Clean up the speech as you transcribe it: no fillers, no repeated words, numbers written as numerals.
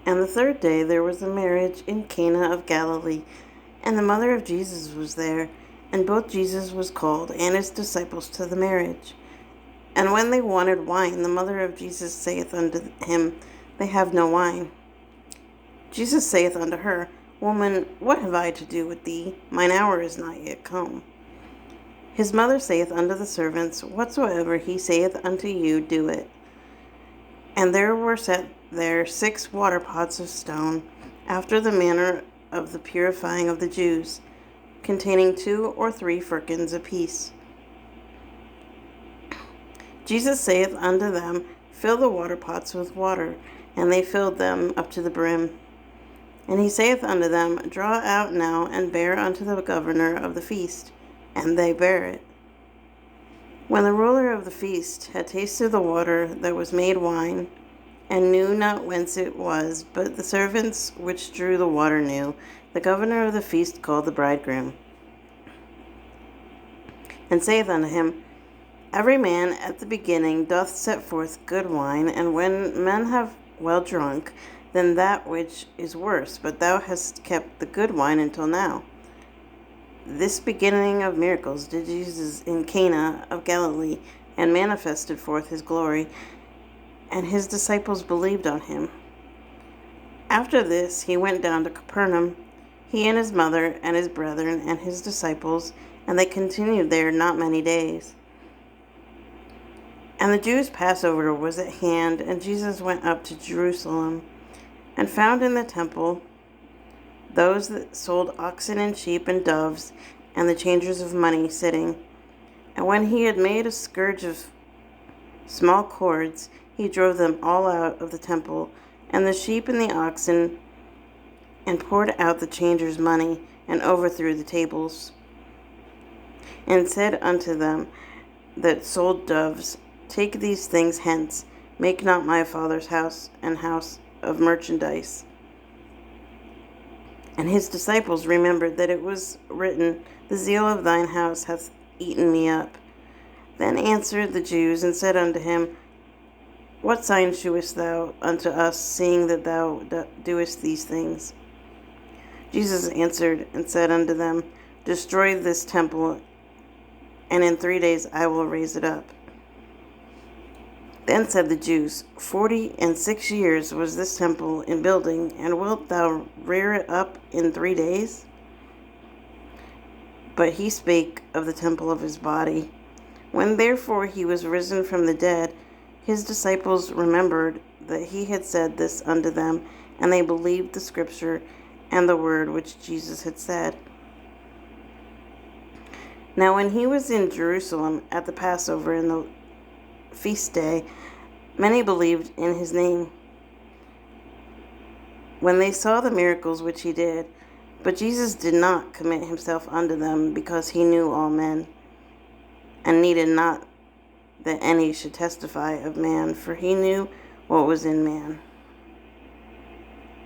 And the third day there was a marriage in Cana of Galilee, and the mother of Jesus was there, and both Jesus was called and his disciples to the marriage. And when they wanted wine, the mother of Jesus saith unto him, They have no wine. Jesus saith unto her, Woman, what have I to do with thee? Mine hour is not yet come. His mother saith unto the servants, Whatsoever he saith unto you, do it. And there were set there 6 water pots of stone, after the manner of the purifying of the Jews, containing 2 or 3 firkins apiece. Jesus saith unto them, Fill the water pots with water. And they filled them up to the brim. And he saith unto them, Draw out now, and bear unto the governor of the feast. And they bare it. When the ruler of the feast had tasted the water that was made wine, and knew not whence it was, but the servants which drew the water knew, the governor of the feast called the bridegroom, and saith unto him, Every man at the beginning doth set forth good wine, and when men have well drunk, then that which is worse, but thou hast kept the good wine until now. This beginning of miracles did Jesus in Cana of Galilee, and manifested forth his glory, and his disciples believed on him. After this he went down to Capernaum, he and his mother, and his brethren, and his disciples, and they continued there not many days. And the Jews' Passover was at hand, and Jesus went up to Jerusalem, and found in the temple those that sold oxen and sheep and doves, and the changers of money sitting. And when he had made a scourge of small cords, he drove them all out of the temple, and the sheep and the oxen, and poured out the changers' money, and overthrew the tables. And said unto them that sold doves, Take these things hence, make not my Father's house an house of merchandise. And his disciples remembered that it was written, The zeal of thine house hath eaten me up. Then answered the Jews, and said unto him, What sign shewest thou unto us, seeing that thou doest these things? Jesus answered and said unto them, Destroy this temple, and in 3 days I will raise it up. Then said the Jews, 46 years was this temple in building, and wilt thou rear it up in 3 days? But he spake of the temple of his body. When therefore he was risen from the dead, his disciples remembered that he had said this unto them, and they believed the scripture and the word which Jesus had said. Now when he was in Jerusalem at the Passover in the feast day, many believed in his name, when they saw the miracles which he did. But Jesus did not commit himself unto them, because he knew all men, and needed not that any should testify of man, for he knew what was in man.